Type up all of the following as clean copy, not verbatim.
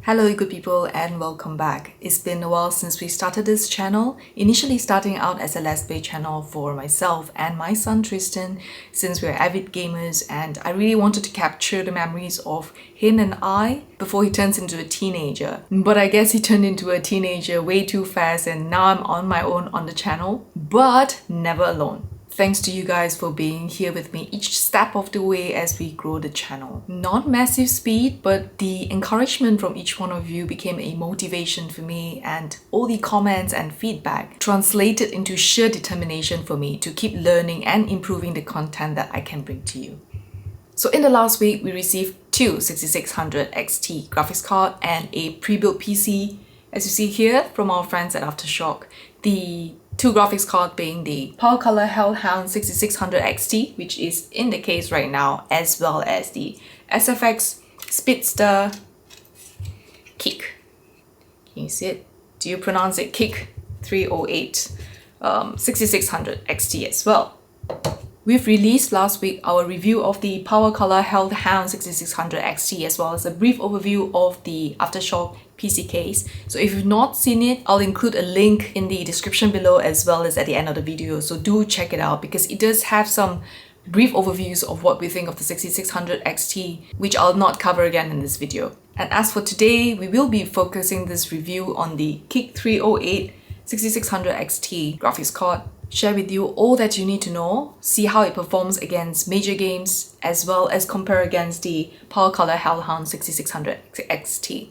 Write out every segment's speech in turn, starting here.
Hello good people and welcome back. It's been a while since we started this channel, initially starting out as a Let's Play channel for myself and my son Tristan, since we're avid gamers, and I really wanted to capture the memories of him and I before he turns into a teenager. But I guess he turned into a teenager way too fast and now I'm on my own on the channel, but never alone. Thanks to you guys for being here with me each step of the way as we grow the channel. Not massive speed, but the encouragement from each one of you became a motivation for me, and all the comments and feedback translated into sheer determination for me to keep learning and improving the content that I can bring to you. So in the last week, we received two 6600 XT graphics card and a pre-built PC, as you see here from our friends at Aftershock. The two graphics cards being the PowerColor Hellhound RX6600XT, which is in the case right now, as well as the XFX Speedster Qick. Can you see it? Do you pronounce it Kick 308 6600 XT as well? We've released last week our review of the PowerColor Hellhound RX6600 XT, as well as a brief overview of the Aftershock PC case. So if you've not seen it, I'll include a link in the description below as well as at the end of the video. So do check it out because it does have some brief overviews of what we think of the 6600 XT, which I'll not cover again in this video. And as for today, we will be focusing this review on the Kick 308 6600 XT graphics card, share with you all that you need to know, see how it performs against major games, as well as compare against the PowerColor Hellhound 6600 XT.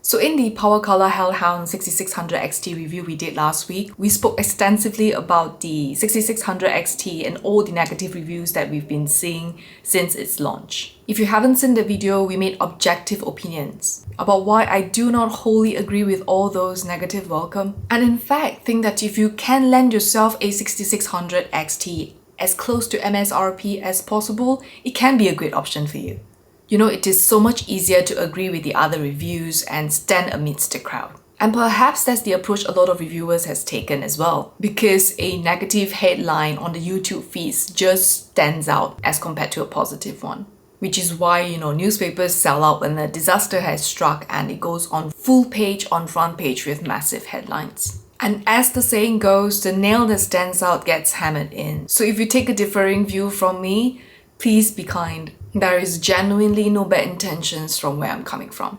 So in the PowerColor Hellhound 6600 XT review we did last week, we spoke extensively about the 6600 XT and all the negative reviews that we've been seeing since its launch. If you haven't seen the video, we made objective opinions about why I do not wholly agree with all those negative welcome, and in fact think that if you can lend yourself a 6600 XT as close to MSRP as possible, it can be a great option for you. You know, it is so much easier to agree with the other reviews and stand amidst the crowd. And perhaps that's the approach a lot of reviewers has taken as well, because a negative headline on the YouTube feeds just stands out as compared to a positive one. Which is why, you know, newspapers sell out when a disaster has struck and it goes on full page on front page with massive headlines. And as the saying goes, the nail that stands out gets hammered in. So if you take a differing view from me, please be kind. There is genuinely no bad intentions from where I'm coming from.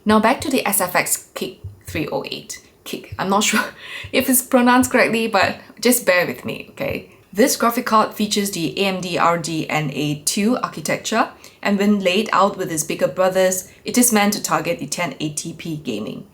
Now back to the XFX Kick 308. Kick. I'm not sure if it's pronounced correctly, but just bear with me, okay? This graphic card features the AMD Radeon 2 architecture, and when laid out with its bigger brothers, it is meant to target the 1080p gaming.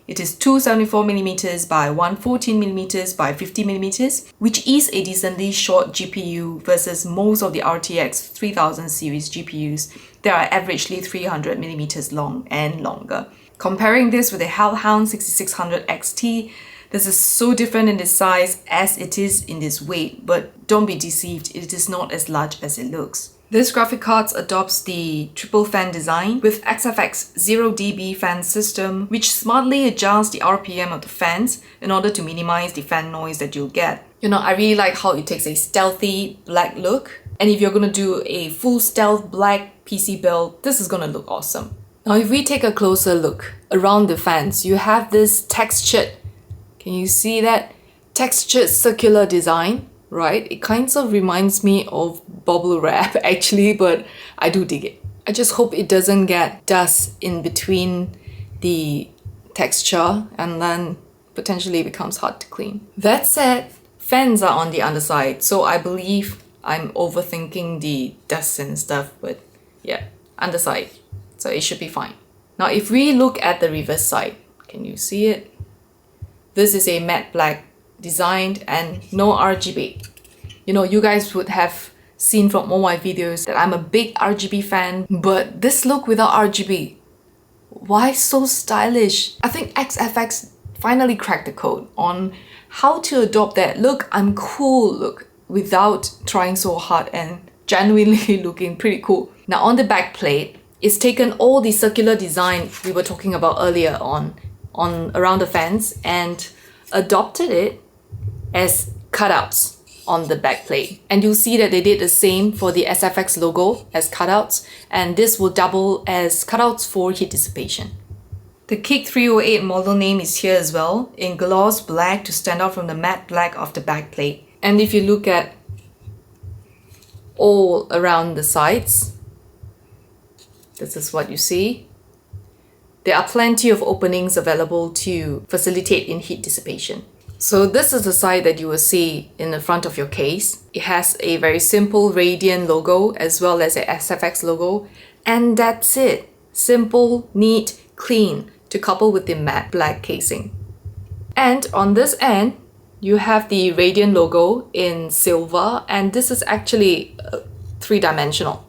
It is 274mm by 114mm by 50mm, which is a decently short GPU versus most of the RTX 3000 series GPUs that are averagely 300mm long and longer. Comparing this with the Hellhound 6600 XT, this is so different in this size as it is in this weight, but don't be deceived, it is not as large as it looks. This graphic card adopts the triple fan design with XFX 0dB fan system, which smartly adjusts the RPM of the fans in order to minimize the fan noise that you'll get. You know, I really like how it takes a stealthy black look, and if you're gonna do a full stealth black PC build, this is gonna look awesome. Now if we take a closer look around the fans, you have this textured, can you see that? Textured circular design. Right? It kind of reminds me of bubble wrap actually, but I do dig it. I just hope it doesn't get dust in between the texture and then potentially it becomes hard to clean. That said, fans are on the underside, so I believe I'm overthinking the dust and stuff, but yeah, underside. So it should be fine. Now if we look at the reverse side, can you see it? This is a matte black designed and no RGB. You know, you guys would have seen from all my videos that I'm a big RGB fan, but this look without RGB, why so stylish? I think XFX finally cracked the code on how to adopt that look, I'm cool look without trying so hard and genuinely looking pretty cool. Now on the back plate, it's taken all the circular design we were talking about earlier on around the fans and adopted it as cutouts on the back plate. And you'll see that they did the same for the XFX logo as cutouts, and this will double as cutouts for heat dissipation. The Kick 308 model name is here as well, in gloss black to stand out from the matte black of the backplate. And if you look at all around the sides, this is what you see. There are plenty of openings available to facilitate in heat dissipation. So this is the side that you will see in the front of your case. It has a very simple Radeon logo as well as a XFX logo, and that's it. Simple, neat, clean, to couple with the matte black casing. And on this end, you have the Radeon logo in silver, and this is actually three-dimensional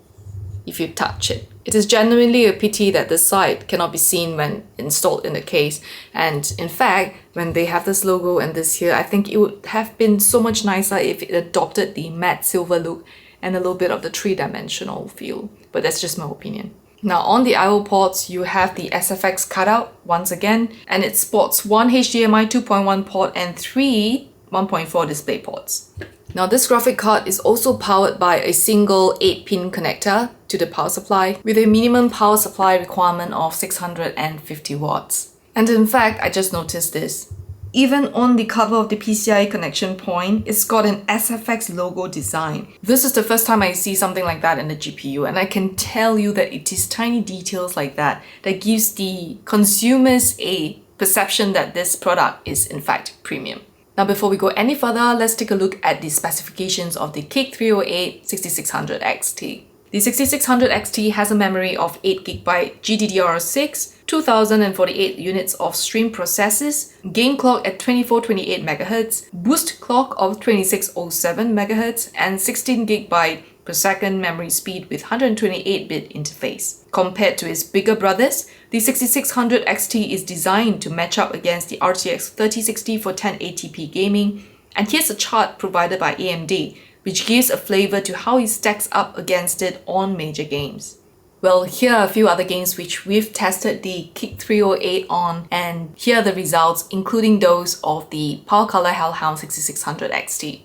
if you touch it. It is genuinely a pity that this side cannot be seen when installed in the case, and in fact, when they have this logo and this here, I think it would have been so much nicer if it adopted the matte silver look and a little bit of the three-dimensional feel, but that's just my opinion. Now on the I/O ports, you have the XFX cutout once again, and it sports one HDMI 2.1 port and three 1.4 display ports. Now this graphic card is also powered by a single 8-pin connector to the power supply with a minimum power supply requirement of 650 watts. And in fact, I just noticed this. Even on the cover of the PCIe connection point, it's got an SFX logo design. This is the first time I see something like that in the GPU, and I can tell you that it is tiny details like that that gives the consumers a perception that this product is in fact premium. Now before we go any further, let's take a look at the specifications of the Kick 308 6600XT. The 6600XT has a memory of 8GB GDDR4, 2048 units of stream processors, game clock at 2428 MHz, boost clock of 2607 MHz, and 16GB per second memory speed with 128-bit interface. Compared to its bigger brothers, the 6600XT is designed to match up against the RTX 3060 for 1080p gaming, and here's a chart provided by AMD, which gives a flavor to how it stacks up against it on major games. Well, here are a few other games which we've tested the Kick 308 on, and here are the results, including those of the PowerColor Hellhound 6600XT.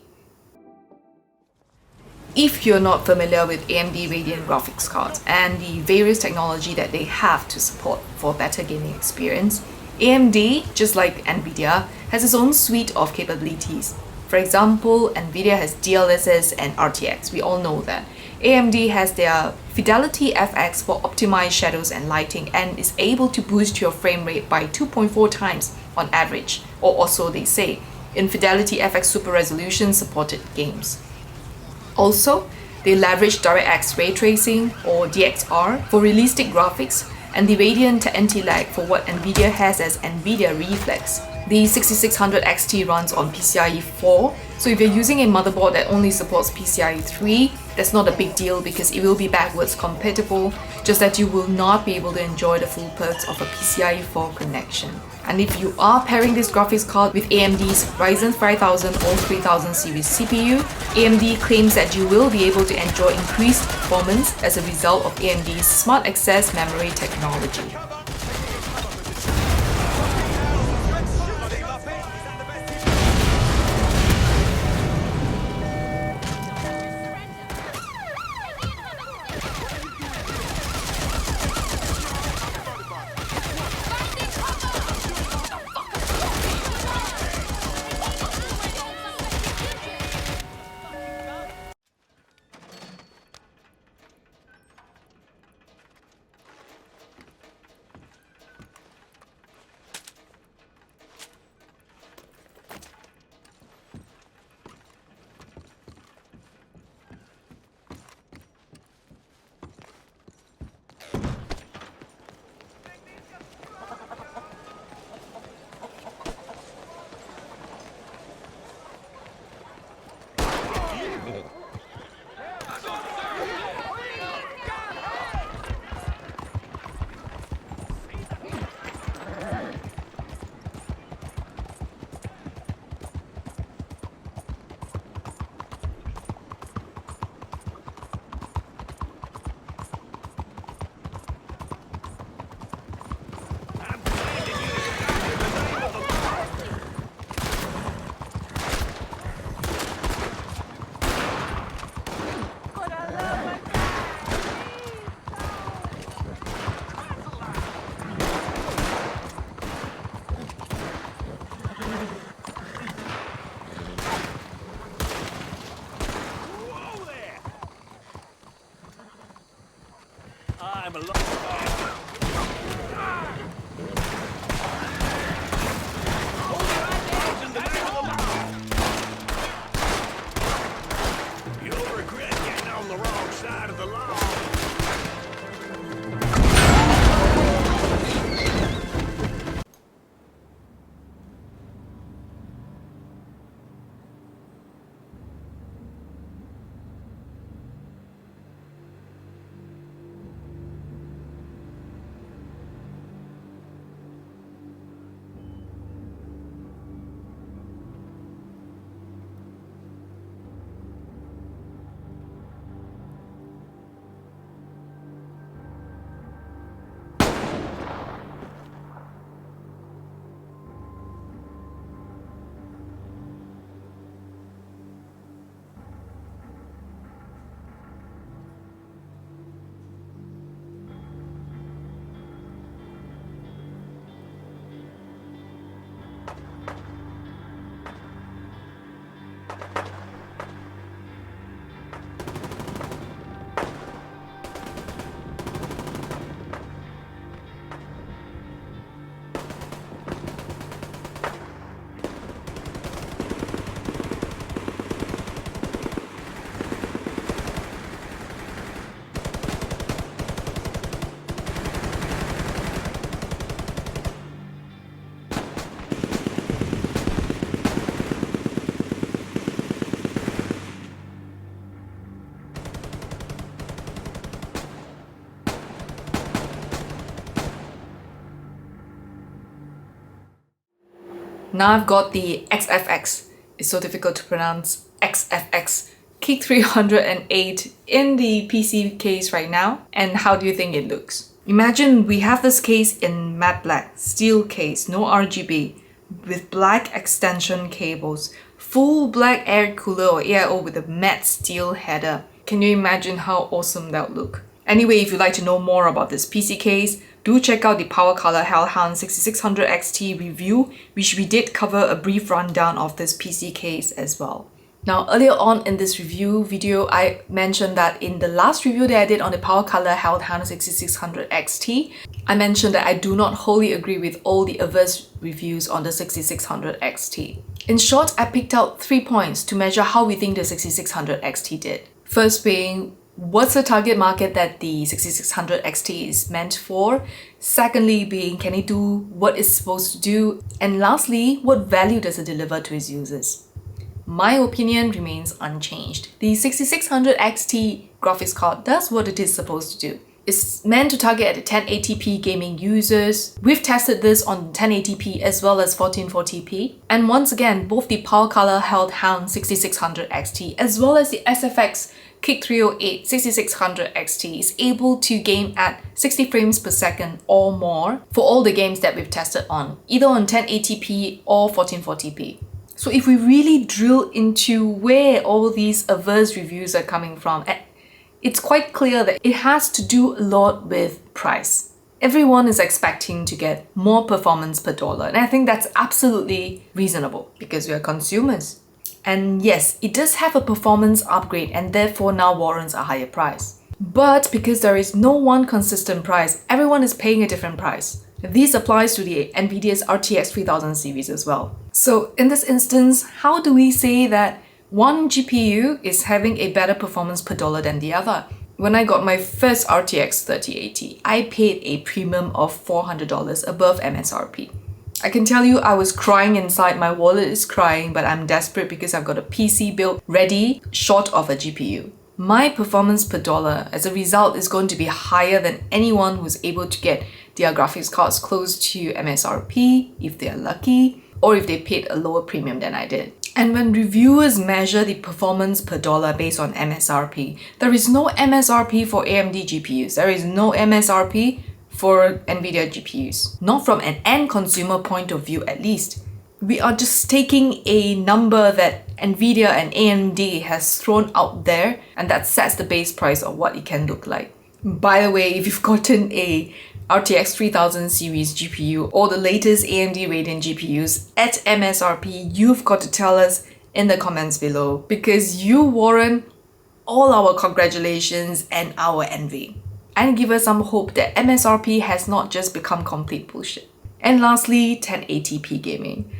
If you're not familiar with AMD Radeon graphics cards and the various technology that they have to support for a better gaming experience, AMD, just like Nvidia, has its own suite of capabilities. For example, Nvidia has DLSS and RTX, we all know that. AMD has their Fidelity FX for optimized shadows and lighting and is able to boost your frame rate by 2.4 times on average, or so they say, in Fidelity FX Super Resolution supported games. Also, they leverage DirectX ray tracing or DXR for realistic graphics and the Radeon anti-lag for what Nvidia has as Nvidia Reflex. The 6600XT runs on PCIe 4, so if you're using a motherboard that only supports PCIe 3, that's not a big deal because it will be backwards compatible, just that you will not be able to enjoy the full perks of a PCIe 4 connection. And if you are pairing this graphics card with AMD's Ryzen 5000 or 3000 series CPU, AMD claims that you will be able to enjoy increased performance as a result of AMD's Smart Access memory technology. Now I've got the XFX, it's so difficult to pronounce, XFX Kick 308 in the PC case right now. And how do you think it looks? Imagine we have this case in matte black, steel case, no RGB, with black extension cables, full black air cooler or AIO with a matte steel header. Can you imagine how awesome that would look? Anyway, if you'd like to know more about this PC case, do check out the PowerColor Hellhound RX6600XT review, which we did cover a brief rundown of this PC case as well. Now, earlier on in this review video, I mentioned that in the last review that I did on the PowerColor Hellhound RX6600XT, I mentioned that I do not wholly agree with all the adverse reviews on the 6600XT. In short, I picked out 3 points to measure how we think the 6600XT did. First being, what's the target market that the 6600XT is meant for? Secondly being, can it do what it's supposed to do? And lastly, what value does it deliver to its users? My opinion remains unchanged. The 6600XT graphics card does what it is supposed to do. It's meant to target at 1080p gaming users. We've tested this on 1080p as well as 1440p. And once again, both the PowerColor Hellhound 6600XT as well as the SFX Kick 308 6600XT is able to game at 60 frames per second or more for all the games that we've tested on, either on 1080p or 1440p. So if we really drill into where all these adverse reviews are coming from, it's quite clear that it has to do a lot with price. Everyone is expecting to get more performance per dollar, and I think that's absolutely reasonable because we are consumers. And yes, it does have a performance upgrade and therefore now warrants a higher price. But because there is no one consistent price, everyone is paying a different price. This applies to the NVIDIA's RTX 3000 series as well. So in this instance, how do we say that one GPU is having a better performance per dollar than the other? When I got my first RTX 3080, I paid a premium of $400 above MSRP. I can tell you I was crying inside, my wallet is crying, but I'm desperate because I've got a PC built ready, short of a GPU. My performance per dollar as a result is going to be higher than anyone who's able to get their graphics cards close to MSRP if they're lucky, or if they paid a lower premium than I did. And when reviewers measure the performance per dollar based on MSRP, there is no MSRP for AMD GPUs. There is no MSRP for NVIDIA GPUs. Not from an end consumer point of view at least. We are just taking a number that NVIDIA and AMD has thrown out there, and that sets the base price of what it can look like. By the way, if you've gotten a RTX 3000 series GPU or the latest AMD Radeon GPUs at MSRP, you've got to tell us in the comments below, because you warrant all our congratulations and our envy. And give us some hope that MSRP has not just become complete bullshit. And lastly, 1080p gaming.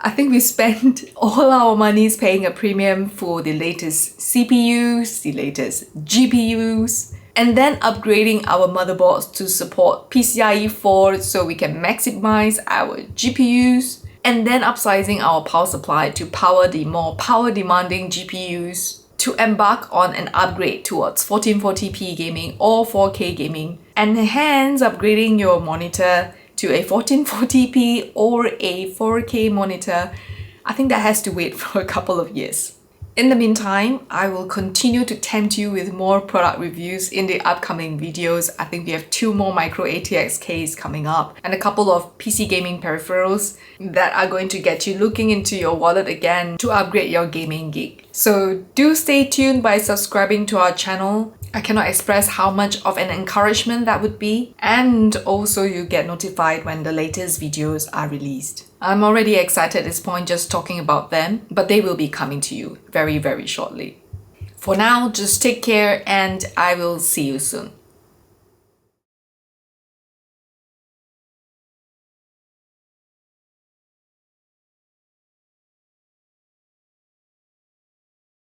I think we spent all our monies paying a premium for the latest CPUs, the latest GPUs, and then upgrading our motherboards to support PCIe 4 so we can maximize our GPUs, and then upsizing our power supply to power the more power demanding GPUs to embark on an upgrade towards 1440p gaming or 4K gaming, and hence upgrading your monitor to a 1440p or a 4K monitor. I think that has to wait for a couple of years. In the meantime, I will continue to tempt you with more product reviews in the upcoming videos. I think we have 2 more micro ATX keys coming up and a couple of PC gaming peripherals that are going to get you looking into your wallet again to upgrade your gaming gig. So do stay tuned by subscribing to our channel. I cannot express how much of an encouragement that would be, and also you get notified when the latest videos are released. I'm already excited at this point just talking about them, but they will be coming to you very, very shortly. For now, just take care and I will see you soon.